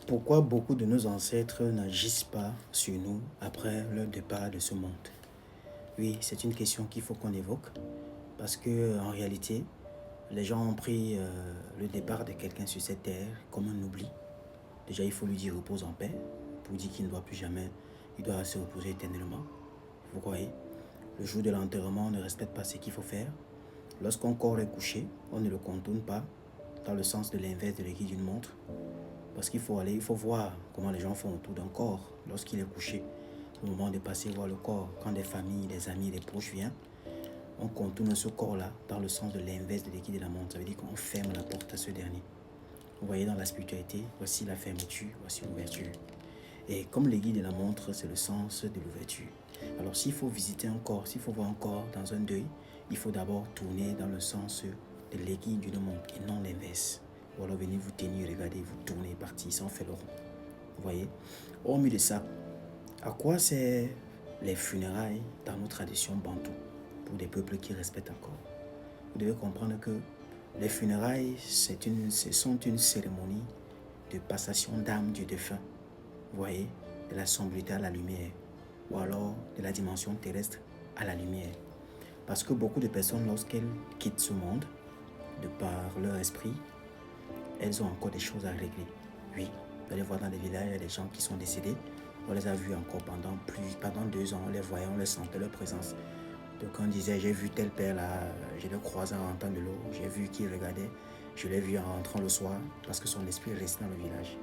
Pourquoi beaucoup de nos ancêtres n'agissent pas sur nous après leur départ de ce monde? Oui, c'est une question qu'il faut qu'on évoque parce que en réalité, les gens ont pris le départ de quelqu'un sur cette terre comme un oubli. Déjà, il faut lui dire repose en paix pour dire qu'il ne doit plus jamais, il doit se reposer éternellement. Vous voyez, le jour de l'enterrement, on ne respecte pas ce qu'il faut faire. Lorsqu'un corps est couché, on ne le contourne pas dans le sens de l'inverse de l'aiguille d'une montre. Parce qu'il faut aller, il faut voir comment les gens font autour d'un corps lorsqu'il est couché. Au moment de passer voir le corps, quand des familles, des amis, des proches viennent, on contourne ce corps-là dans le sens de l'inverse de l'aiguille de la montre. Ça veut dire qu'on ferme la porte à ce dernier. Vous voyez dans la spiritualité, voici la fermeture, voici l'ouverture. Et comme l'aiguille de la montre, c'est le sens de l'ouverture. Alors s'il faut visiter un corps, s'il faut voir un corps dans un deuil, il faut d'abord tourner dans le sens de l'aiguille d'une montre et non l'inverse. Ou alors venez vous tenir, regardez, vous tournez, partir, sans faire le rond. Vous voyez? Hormis de ça, à quoi c'est les funérailles dans nos traditions bantou pour des peuples qui respectent encore? Vous devez comprendre que les funérailles, ce sont une cérémonie de passation d'âme du défunt. Vous voyez? De la sombreté à la lumière. Ou alors de la dimension terrestre à la lumière. Parce que beaucoup de personnes, lorsqu'elles quittent ce monde, de par leur esprit, elles ont encore des choses à régler. Oui, vous allez voir dans des villages, il y a des gens qui sont décédés. On les a vus encore pendant 2 ans. On les voyait, on les sentait leur présence. Donc on disait, j'ai vu tel père là, je l'ai croisé en rentrant de l'eau. J'ai vu qu'il regardait, je l'ai vu en rentrant le soir. Parce que son esprit reste dans le village.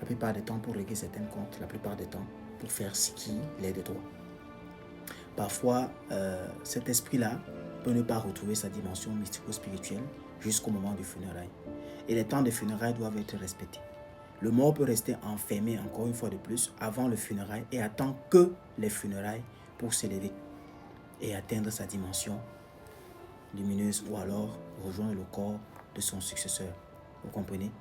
La plupart du temps pour régler certains comptes, la plupart du temps pour faire ce qui est de droit. Parfois, cet esprit-là peut ne pas retrouver sa dimension mystico-spirituelle jusqu'au moment du funérail. Et les temps de funérailles doivent être respectés. Le mort peut rester enfermé encore une fois de plus avant le funérail et attend que les funérailles pour s'élever et atteindre sa dimension lumineuse ou alors rejoindre le corps de son successeur. Vous comprenez?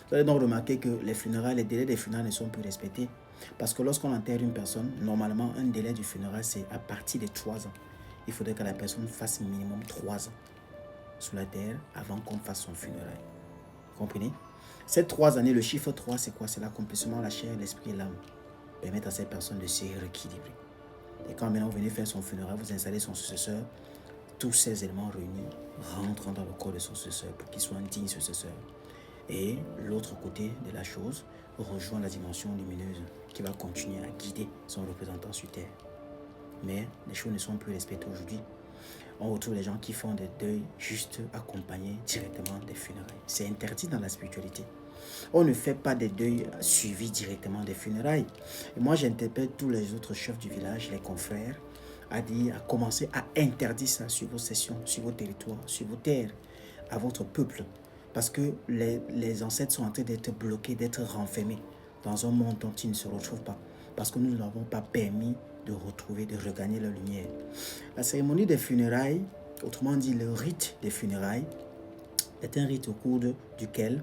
Vous allez donc remarquer que les funérailles, les délais des funérailles ne sont plus respectés. Parce que lorsqu'on enterre une personne, normalement, un délai du funérail, c'est à partir de 3 ans. Il faudrait que la personne fasse minimum 3 ans sous la terre avant qu'on fasse son funérail. Vous comprenez? Ces 3 années, le chiffre 3, c'est quoi? C'est l'accomplissement de la chair, l'esprit et l'âme. Permettre à cette personne de se rééquilibrer. Et quand maintenant vous venez faire son funérail, vous installez son successeur, tous ces éléments réunis rentrent dans le corps de son successeur pour qu'il soit un digne successeur. Et l'autre côté de la chose rejoint la dimension lumineuse qui va continuer à guider son représentant sur terre. Mais les choses ne sont plus respectées aujourd'hui. On retrouve les gens qui font des deuils juste accompagnés directement des funérailles. C'est interdit dans la spiritualité. On ne fait pas des deuils suivis directement des funérailles. Et moi, j'interpelle tous les autres chefs du village, les confrères, à commencer à interdire ça sur vos sessions, sur vos territoires, sur vos terres, à votre peuple. Parce que les ancêtres sont en train d'être bloqués, d'être renfermés dans un monde dont ils ne se retrouvent pas. Parce que nous ne leur avons pas permis de retrouver, de regagner leur lumière. La cérémonie des funérailles, autrement dit le rite des funérailles, est un rite au cours duquel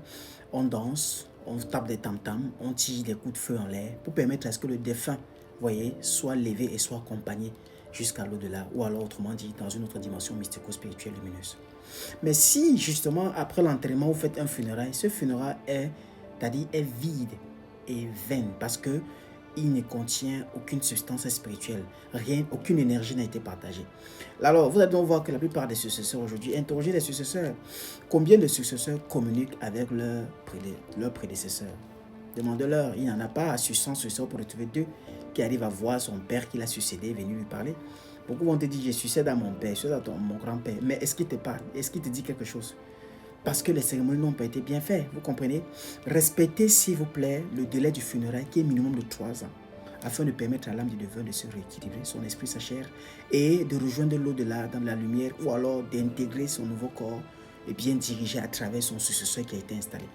on danse, on tape des tam-tams, on tire des coups de feu en l'air pour permettre à ce que le défunt, voyez, soit levé et soit accompagné jusqu'à l'au-delà, ou alors autrement dit dans une autre dimension mystico-spirituelle lumineuse. Mais si justement après l'enterrement vous faites un funérail, ce funérail est vide et vain parce que il ne contient aucune substance spirituelle, rien, aucune énergie n'a été partagée. Alors, vous allez donc voir que la plupart des successeurs aujourd'hui, interrogez les successeurs. Combien de successeurs communiquent avec leurs prédécesseurs? Demandez-leur, il n'y en a pas sur 100 successeurs pour retrouver 2 qui arrivent à voir son père qui l'a succédé, venir lui parler. Beaucoup vont te dire, je succède à mon père, je succède à mon grand-père. Mais est-ce qu'il te parle? Est-ce qu'il te dit quelque chose? Parce que les cérémonies n'ont pas été bien faites, vous comprenez? Respectez, s'il vous plaît, le délai du funérail qui est minimum de 3 ans, afin de permettre à l'âme du défunt de se rééquilibrer, son esprit, sa chair, et de rejoindre l'au-delà dans la lumière, ou alors d'intégrer son nouveau corps et bien dirigé à travers son successeur qui a été installé.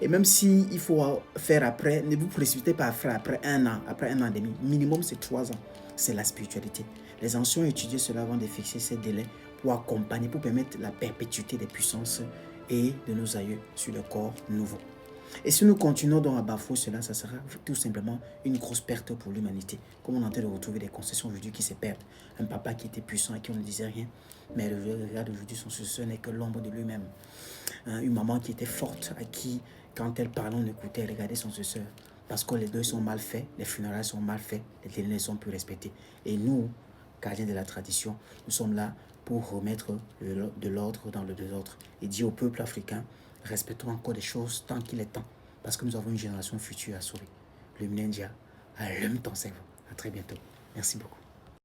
Et même s'il faut faire après, ne vous précipitez pas à faire après 1 an, après 1 an et demi. Minimum, c'est 3 ans. C'est la spiritualité. Les anciens ont étudié cela avant de fixer ces délais pour accompagner, pour permettre la perpétuité des puissances et de nos aïeux sur le corps nouveau. Et si nous continuons donc à bafouer cela, ça sera tout simplement une grosse perte pour l'humanité. Comme on est en train de retrouver des concessions aujourd'hui qui se perdent. Un papa qui était puissant et qui on ne disait rien, mais le regard d'aujourd'hui, son successeur n'est que l'ombre de lui-même. Une maman qui était forte, à qui, quand elle parlait, on écoutait, elle regardait son soeur. Parce que les deux sont mal faits, les funérailles sont mal faits, les délais ne sont plus respectés. Et nous, gardiens de la tradition, nous sommes là pour remettre de l'ordre dans le désordre et dire au peuple africain, respectons encore des choses tant qu'il est temps, parce que nous avons une génération future à sauver. Le Mnendia, allume ton cerveau. À très bientôt. Merci beaucoup.